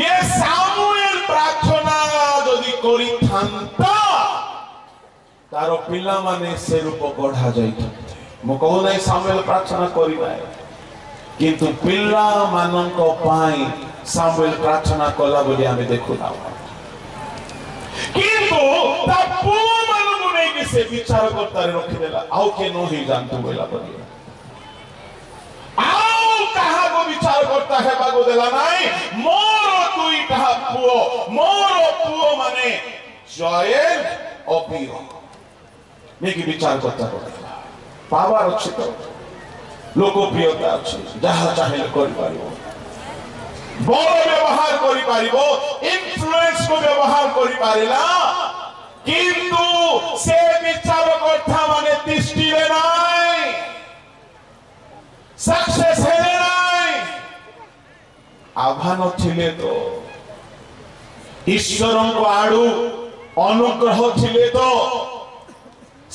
Speaker 2: ये सामुएल प्रार्थना जदि करि थांता तारो पिला माने से रूप गढ़ा जाइथते मो कहू नै सामुएल प्रार्थना करि नाय किंतु पिला माननको पाई सामुएल प्रार्थना कला बोली आमे देखु ना किंतु ता पुओ माननको नै कि से विचार करता रे रखि देला आउ के नो ही जानतु बोला बोली आउ कहा को विचार करता है बागो देला नाई मोर दुईटा पुओ माने जयेल अबियो नेकी विचार करता करता पावर अच्छे तो लोकप्रियता अच्छे जहाँ चाहे कर पारिबो बड़ व्यवहार करि पारिबो इन्फ्लुएंस को व्यवहार करि पारिला किंतु से विचार करता माने तिष्ठिले नाई सक्सेस हेले नाई आव्हान थिले तो ईश्वर को आड़ू अनुग्रह थिले तो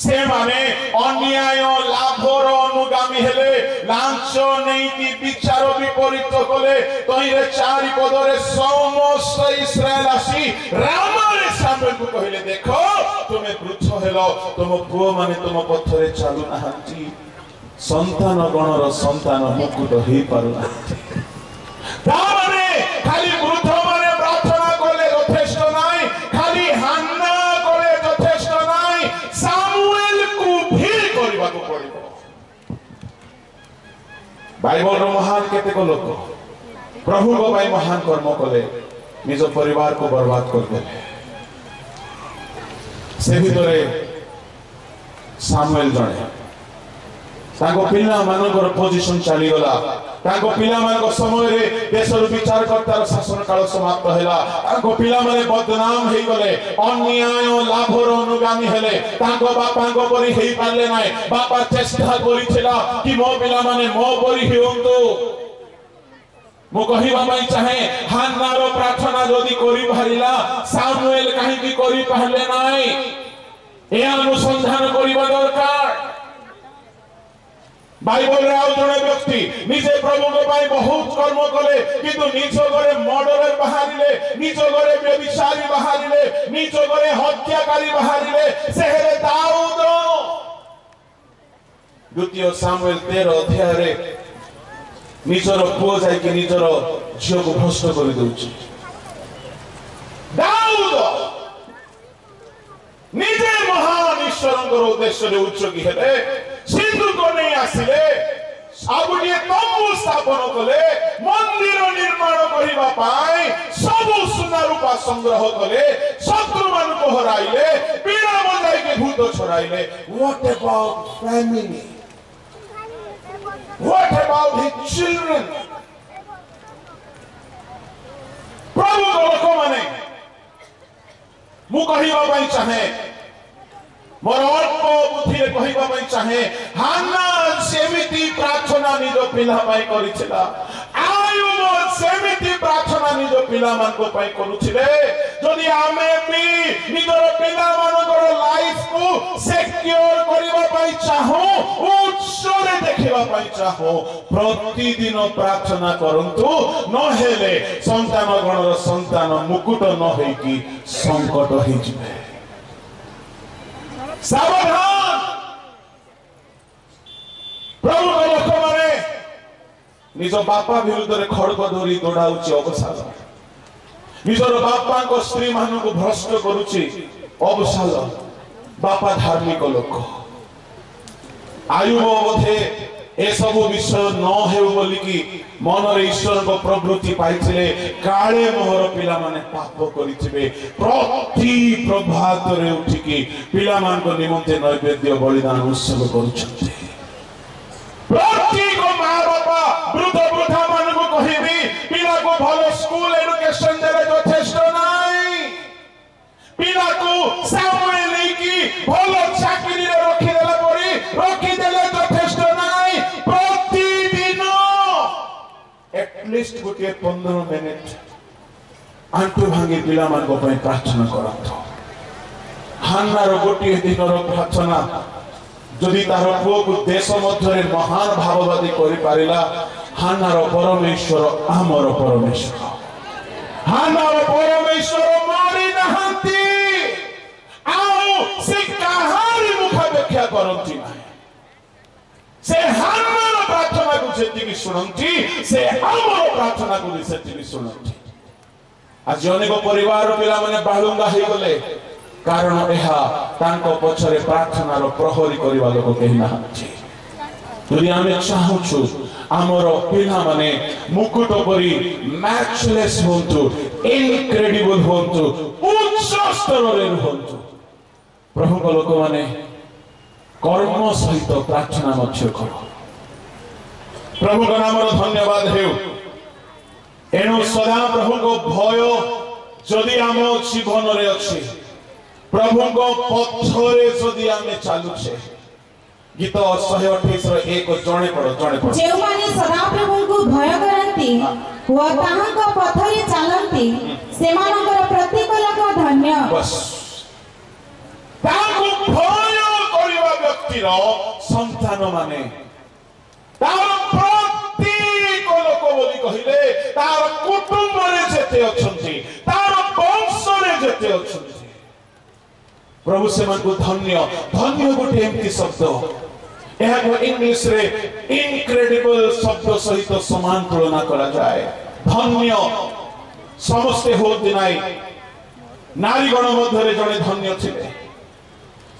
Speaker 2: से माने अन्याय लाभर अनुगामी हेले लांच नहीं कि विचार विपरीत कले तहिरे चारि पदरे समस्त इस्राएल आसी रामरे सामने को कहले देखो तुमे पृथ हेलो तुम पुओ माने तुम पथरे चालू नाहंती संतान गणर संतान मुकुट हे पारु नाहंती तामाने खाली वृद्ध माने प्रार्थना कले यथेष्ट नाही खाली हान्ना कले यथेष्ट नाही सामुएल को भी करबा को पड़िबो बाइबल रो महान केते को लोक प्रभु को भाई महान कर्म कले निज परिवार को बर्बाद कर देले से भितरे सामुएल जणे ताको पिला मानकर पोजीशन चली गला ताको पिला मान समय रे देशर विचार करतार शासन काल समाप्त हैला ताको पिला माने बदनाम हेई गले अन्याय लाभर अनुगामी हेले ताको बापा को परि हेई पारले नाही बापा चेष्टा करिथिला कि मो पिला माने मो परि हेउंतु मो कहिबा पई चाहे हान्ना रो प्रार्थना जदी करि भारिला सामुएल काहे कि करि पारले नाही ए अनुसंधान करिबा दरकार बाइबल रे आउ जणे व्यक्ति निजे प्रभु को पाई बहुत कर्म कले किंतु निज घरे मर्डरर बाहरिले निज घरे व्यभिचारी बाहरिले निज घरे हत्याकारी बाहरिले से हेले दाऊद द्वितीय सामुएल 13 अध्याय रे निजर पुओ जाय कि निजर झियो को भ्रष्ट कर दउछि दाऊद निजे महान ईश्वरंकर उद्देश्य रे उच्च की हेले सिंधु को नहीं आसिले आगुटिए तंबू स्थापन कले मंदिर निर्माण करिबा पाई सब सुना रूपा संग्रह कले शत्रु मान को हराइले पीड़ा बजाई के भूत छड़ाइले what about family what about his children प्रभु को लोक माने मु कहिबा पाई चाहे मोर अल्प बुद्धि रे कहिबा पई चाहे हान्ना सेमिति प्रार्थना निज पिला पई करिथिला आयुब सेमिति प्रार्थना निज पिला मान को पई करूथिले जदि आमे भी निजर पिला मानकर लाइफ को सिक्योर करिबा पई चाहो उच्च रे देखिबा पई चाहो प्रतिदिन प्रार्थना करंतु न हेले संतान गणर संतान मुकुट न हेई कि संकट हेई जिवे सावधान प्रभु को लोक माने निज बापा विरुद्ध रे खड़ग धरी दौड़ाउची अवसाद निजर बापा को स्त्री मान को भ्रष्ट करूची अवसाद बापा धार्मिक लोक आयुब बोधे ए सब विषय न हेउ बोली कि मन रे ईश्वर को प्रवृत्ति पाइथिले काळे मोहर पिला माने पाप करिथिबे प्रति प्रभात रे उठी कि पिला मान को निमंते नैवेद्य बलिदान उत्सव करूछथि प्रति को मां बापा वृद्ध वृद्धा मान को कहिबी पिला को भलो स्कूल एजुकेशन देले यथेष्ट नाही पिला को सामुएल की भलो चाकरी रे रखि देला परी रखि देले यथेष्ट नाही प्रतिदिन एटलिस्ट गोटे 15 मिनिट आंटू भांगी पिला मान को पई प्रार्थना करथो हान्ना रो गोटे दिन रो प्रार्थना जदि तार पुओ को देश मध्य रे महान भाववादी करि पारिला हान्ना रो परमेश्वर आमर परमेश्वर हान्ना रो परमेश्वर मारी नहंती आउ से कहानी मुख व्याख्या करंती नाही से हान्ना रो प्रार्थना को जेति की सुनंती से आमर प्रार्थना को जेति की सुनंती आज अनेक परिवार पिला माने बालुंगा हे गले कारण एहा तांको पछरे प्रार्थना रो प्रहरी करिवा लोक केहि नाहंती यदि आमे चाहूछु आमर पिला माने मुकुट परी मैचलेस होंतु इनक्रेडिबल होंतु उच्च स्तर रे होंतु प्रभु को लोक माने कर्म सहित प्रार्थना मध्य करो प्रभु का नाम रो धन्यवाद हेउ एनु सदा प्रभु को भय जदि आम जीवन रे अछि प्रभु को पथरे जदि आमे चालू छे गीत 128 रो 1 जणे पड़ो
Speaker 5: जे माने सदा प्रभु को भय करंती व ताहां को पथरे चालंती ସେମାନଙ୍କର ପ୍ରତ୍ୟେକ ଲୋକ ଧନ୍ୟ।
Speaker 2: बस ताको भय करिवा व्यक्तिर संतान माने तार प्रत्येक लोक बोली कहिले तार कुटुंब रे जेते अछंती तार वंश रे जेते अछंती प्रभु से मन को धन्य धन्य गोटे एमती शब्द यह को इंग्लिश रे इनक्रेडिबल शब्द सहित समान तुलना करा जाए। धन्य समस्ते होती नाई नारी गण मध्य जड़े धन्य थिले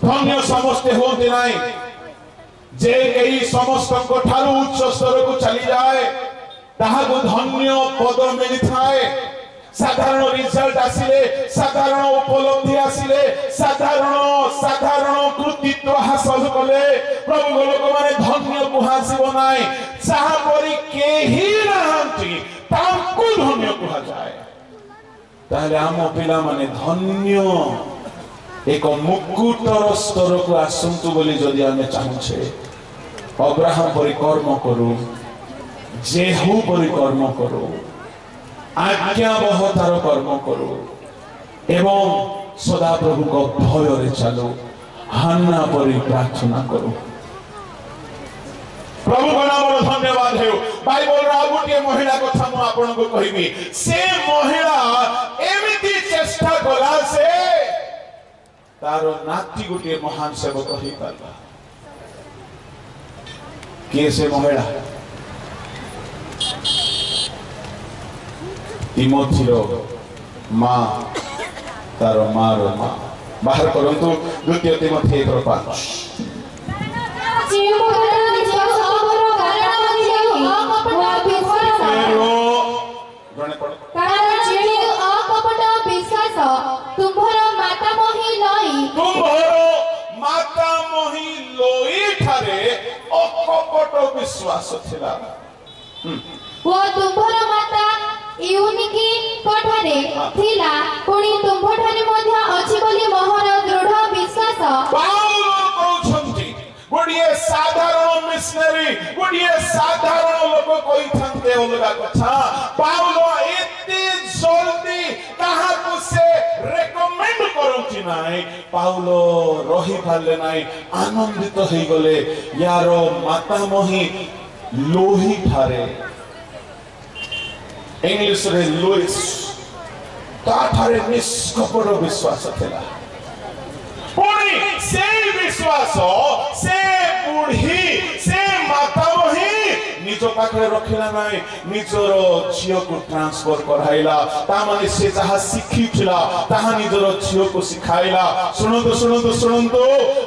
Speaker 2: धन्य समस्ते होती नाई जे कई समस्त ठारू उच्च स्तर को चली जाए ताहाको धन्य पद मिली थाए। साधारण रिजल्ट आसिले साधारण उपलब्धि आसिले साधारण कृतित्व हासिल कले प्रभु लोक माने धन्य कुहासिबो नाई साहा परी केही नाहंती तांको धन्य कुहा जाए। ताहले आम पिला माने धन्य एक मुकुटर स्तर को आसंतु बोली जदि आमे चाहुछे अब्राहम परि कर्म करू जेहू परि कर्म करू आज्ञावहतार कर्म करू एवं सदा प्रभु को भय रे चलो हान्ना परि प्रार्थना करू। प्रभु को नाम धन्यवाद है। बाइबल रा गोटे महिला कथा मु आपन को कहिबी से महिला एमिति चेष्टा कला से तारो नाती गोटे महान सेवक होई पाला। के से महिला तिमोथीरो मां तारो मारो मां बाहर करंतु द्वितीय तिमोथी 1:5
Speaker 5: तुम्हारा माता
Speaker 2: मोही लोई ठारे अकपट विश्वास थिला
Speaker 5: वो तुम्हारा माता यूनिकी कोठारे थिला पुणी तुम्हारे मध्य अछि बोली मोहर दृढ़ विश्वास।
Speaker 2: पाउलो कहउछंती गोडिए साधारण मिशनरी गोडिए साधारण लोक कहिथांते अलगा कथा पाउलो एते जल्दी कहा को से रेकमेंड करउछि नाइ पाउलो रही पाले नाइ आनंदित होई गले यारो माता मोही लोही ठारे इंग्लिश रे लुइस ताठारे निष्कपट विश्वास थिला पुणी से विश्वास से बुढ़ी से माता मोही निज पाखरे रखिला नाइ निजर झियो को ट्रांसफर कराइला ता माने से जहा शिखिथिला ताहा निजर झियो को सिखाइला। सुनंतो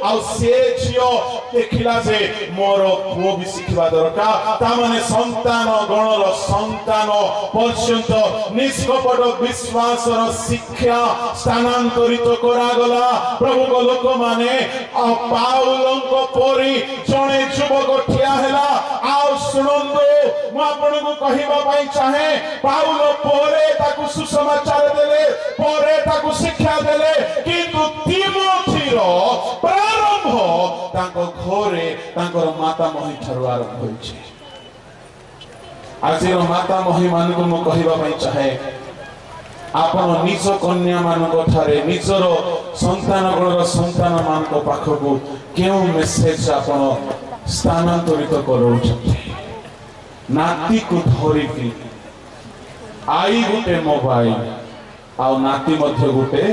Speaker 2: आ से झियो देखिला जे मोर पुओ भी शिखिबा दरकार ता माने संतान गणर संतान पर्यंत निष्कपट विश्वास र शिक्षा स्थानांतरित करा गला। प्रभु को लोक माने पाउलंको परी जणे युवक ठिया हेला आ सुनंदो मु आपन को कहिबा पई चाहे पाउलो परे ताकू सुसमाचार देले परे ताकू शिक्षा देले किंतु तिमोथीर प्रारंभ ताको घरे ताकर माता मोही ठारू आरंभ होइछे। आज माता मोही मान को मु कहिबा पई चाहे आपण निज कन्या मान को ठारे निजर संतान गणर संतान मान को पाखकू केउ मेसेज आपण स्थानांतरित करूछथि नाती को धरी की आई गोटे मोबाइल आ नाती मध्य गोटे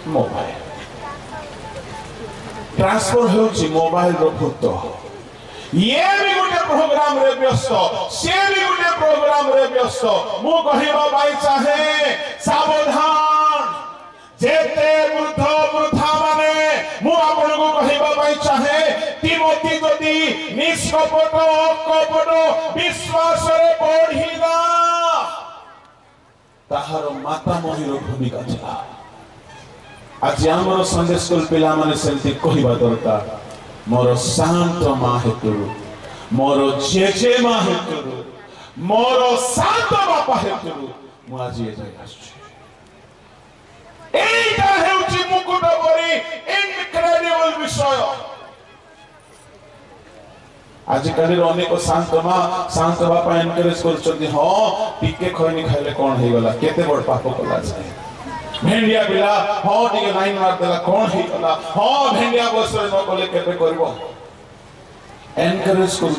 Speaker 2: मोबाइल ट्रांसफर होउची मोबाइल रो फोटो ये भी गोटे प्रोग्राम रे व्यस्त से भी गोटे प्रोग्राम रे व्यस्त मु कहिबा बाई चाहे सावधान जेते वृद्ध वृद्धा माने मु आपन को कहिबा बाई चाहे तिमोथी जदी निष्कपट कपट विश्वास रे बढ़िला ताहार माता मोहिर भूमिका थिला। आज हमर संडे स्कूल पिला माने सेंती कहिबा दरकार मोर शांत मां हेतु मोर जेजे मां हेतु मोर शांत बापा हेतु मु आज ए जाय आछी एटा हेउची मुकुट परी इनक्रेडिबल विषय आजिकल अनेक शांत माँ शांत बापा एनकरेज कर हाँ टिके खैनी खाइले कौन हो गला केते बड़ पाप कला जाए भेंडिया पिला हाँ टिके लाइन मार देला कौन हो गला हाँ भेंडिया बस न कले केते करबो एनकरेज कर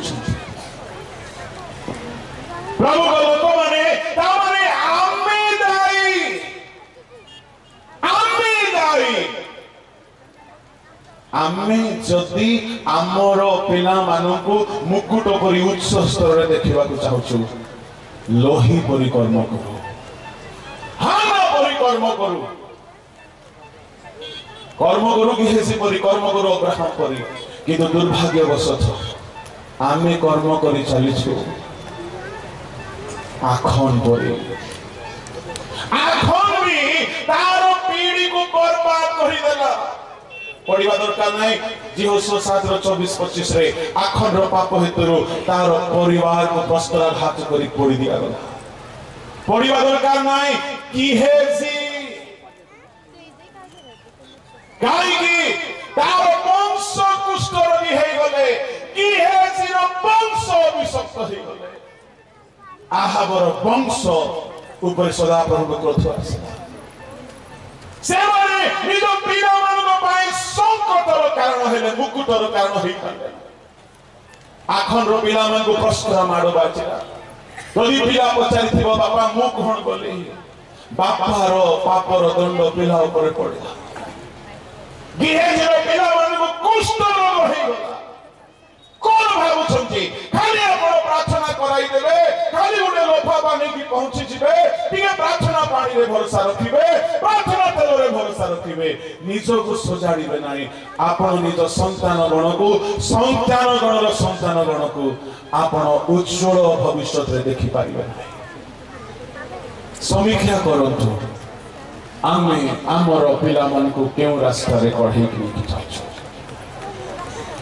Speaker 2: प्रभु को लोक माने ता माने आम्मे दाई आम्मे जदि आमर पिला मानकु मुकुट परि उच्च स्तर रे देखिबा को चाहछु लोही परि कर्म करू हाना परि कर्म करू कि हेसी परि कर्म करू अब्राहम परि किंतु दुर्भाग्यवशत आमे कर्म करि चलिछु आखन परि आखन भी तार पीढ़ी को बर्बाद करि देला पढ़िबा दरकार नहीं जिहोशुआ 7:24-25 रे आखन रो पाप हेतुरु तार परिवार को प्रस्तराघात करी पोड़ी दिया गला पढ़िबा दरकार नहीं कि हेसी काई की तार वंश कुष्ठ रोगी हे गले कि हेसी रो वंश अभिशप्त हे गले आहाबर वंश ऊपर सदा प्रभु क्रोध आसे से माने निज पीड़ा मानक पाए संकटर कारण हेले मुकुटर कारण होई थाले आखन रो पीड़ा मानक प्रश्न माडो बाचिला तोली पीड़ा पचारि थिबो बापा मु कोन बोली बापार पापर दंड पीड़ा ऊपर पड़िला गिहे रो पीड़ा मानक कुष्ठ रोग होई गला कोन भाबुछंती खाली आपण प्रार्थना कराई देबे खाली उडे लोफा बानी की पहुंची जिबे टिके प्रार्थना पानी रे भरोसा रखिबे प्रार्थना तेल रे भरोसा रखिबे निज को सजाड़िबे नाही आपण निज संतान गण को आपण उज्जवल भविष्य रे देखि पाइबे नाही समीक्षा करंतु आमे आमर पिला मन को केउ रास्ता रे कढे कि चाहछु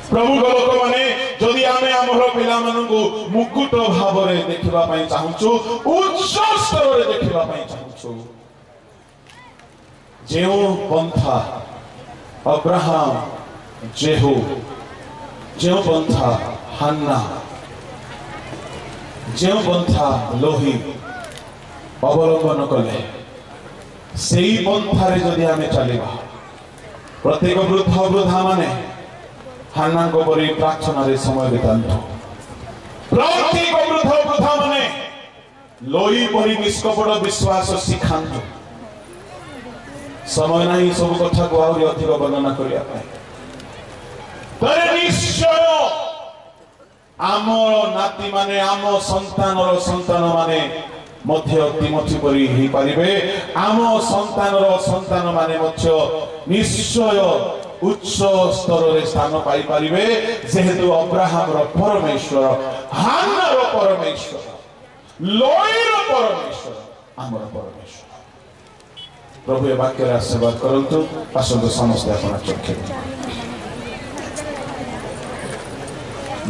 Speaker 2: प्रभु लोक माने जदि आमे आमर पिला मन को मुकुट भाव रे देखिबा पई चाहछु उच्च स्तर रे देखिबा पई चाहछु जेउ पंथा अब्राहम जेहू जेउ पंथा हन्ना जेउ पंथा लोही अवलंबन कले सेई पंथा रे जदि आमे चलिबा प्रत्येक वृद्धा माने हाना को परि प्रार्थना रे समय बितांतो प्रत्येक वृद्धा माने लोई परि निष्कपट विश्वास सिखांतो समय नहीं सब कथा को आउरी अधिक वर्णना करिया पाए तरे निश्चय आम नाती माने आम संतान माने मध्य तिमोथी परि ही परिबे आम संतान माने मध्य निश्चय उच्च स्तर रे स्थान पाई परिबे जेहेतु अब्राहम रो परमेश्वर हान्ना रो परमेश्वर लोई रो परमेश्वर आमर परमेश्वर प्रभु ए वाक्य रे आशीर्वाद करंतु आसंतो समस्त अपना चक्षु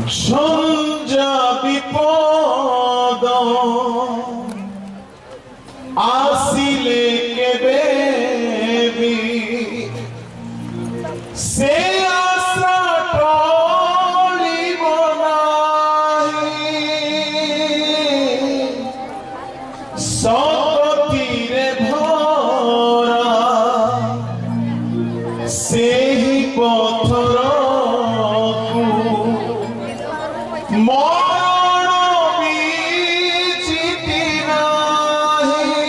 Speaker 2: झंझा विपद आसिले केबे से आशा टोलिब नाही सकतिरे भरा सेही पथर मरण बीजिति नाही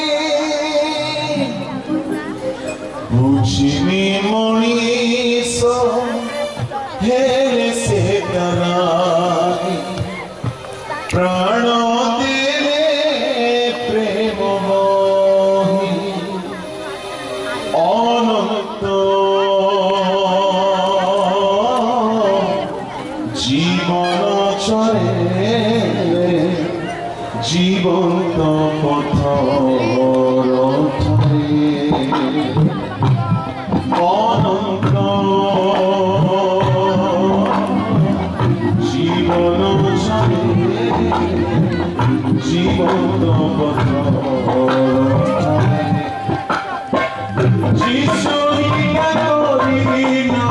Speaker 2: बुझिनी मणिष हेले से तराई प्राण देले प्रेम मोहि अनंत जीवन चरे जीवंत पथर अनंत जीवन जीवंत पथर जीशु हिया करिना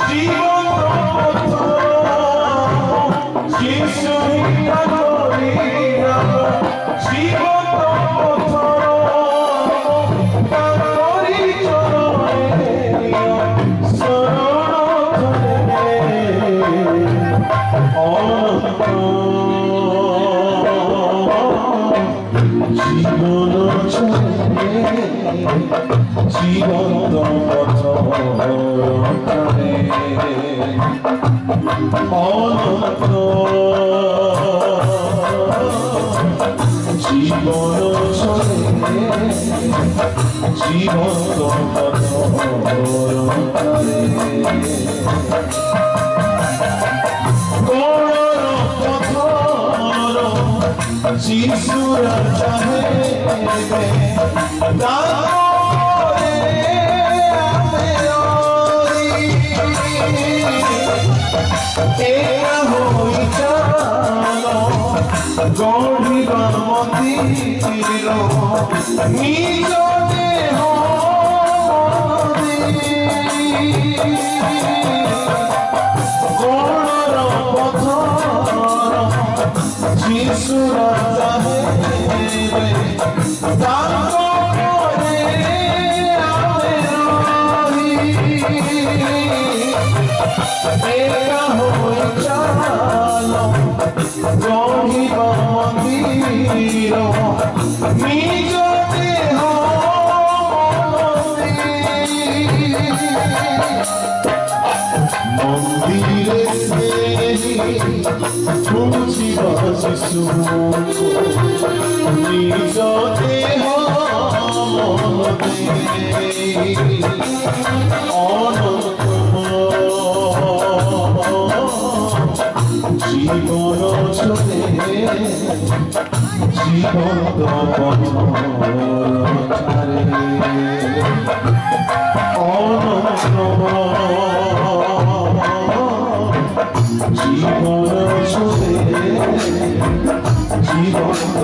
Speaker 2: जीवंत पथर
Speaker 1: জীবন জীবন্ত পথ অনন্ত জীবন জীবন্ত পথ যিশুরা চাহে তারে একা হই জানো গড়িবা মন্দির নিজ দেহ গড়র পথ যিশুরা চাহে তারে একা হই জানো গড়িবা মন্দির নিজ দেহ মন্দিরে বুঝিবা যিশু নিজ দেহ অনন্ত জীবন চলে জীবন্ত পথ অনন্ত জীবন চলে জীবন্ত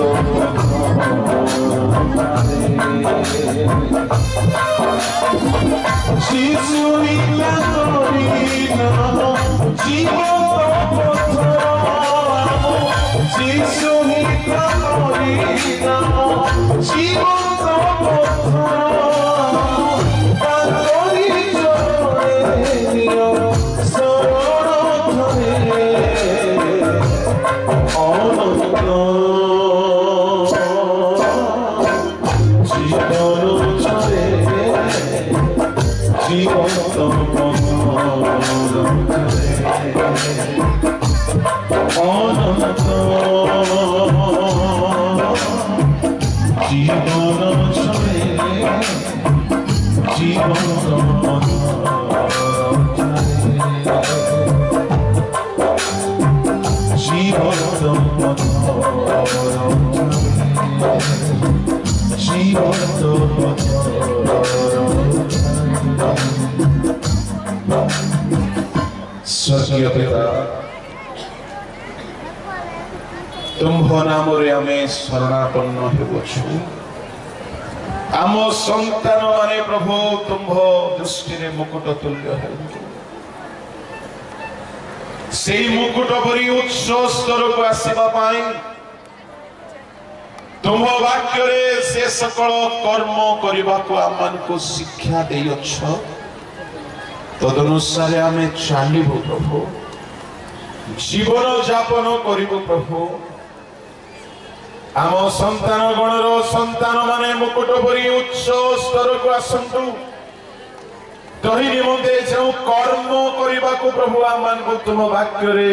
Speaker 1: যিশু ইচ্ছা করি না জীবন্ত পথ যিশু ইচ্ছা করি না জীবন্ত পথ তারি চলে শরণ ধরে অনন্ত জীবন চলে জীবন্ত পথ অনন্ত জীবন চলে জীবন্ত পথ জীবন্ত পথ জীবন্ত পথ
Speaker 2: स्वर्गीय पिता तुम्भ नाम आम शरणापन्न होवछु आम संतान माने प्रभु तुम्भ दृष्टि मुकुट तुल्य हेतु से मुकुट परी उच्च स्तर को आसवा पाई तुम वाक्य से सकल कर्म करने को आम को शिक्षा देछ तदनुसार आम चलू प्रभु जीवन यापन करू प्रभु आम संतान गणर संतान माने मुकुट परी उच्च स्तर को आसतु तही निमंते जो कर्म करने को प्रभु आम को तुम वाक्य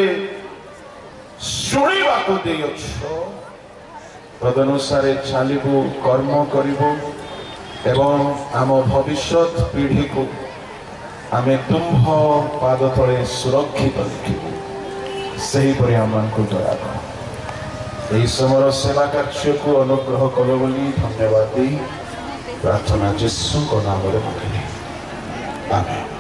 Speaker 2: शुणा को देछ तदनुसार चलू कर्म करू एवं आम भविष्य पीढ़ी को आमे तुम्भ पाद तले सुरक्षित रखिबु सही परि आमान को दया कर एई समर सेवा कार्य को अनुग्रह करो बोली धन्यवाद दी प्रार्थना यीशु को नाम रे मांगली आमेन।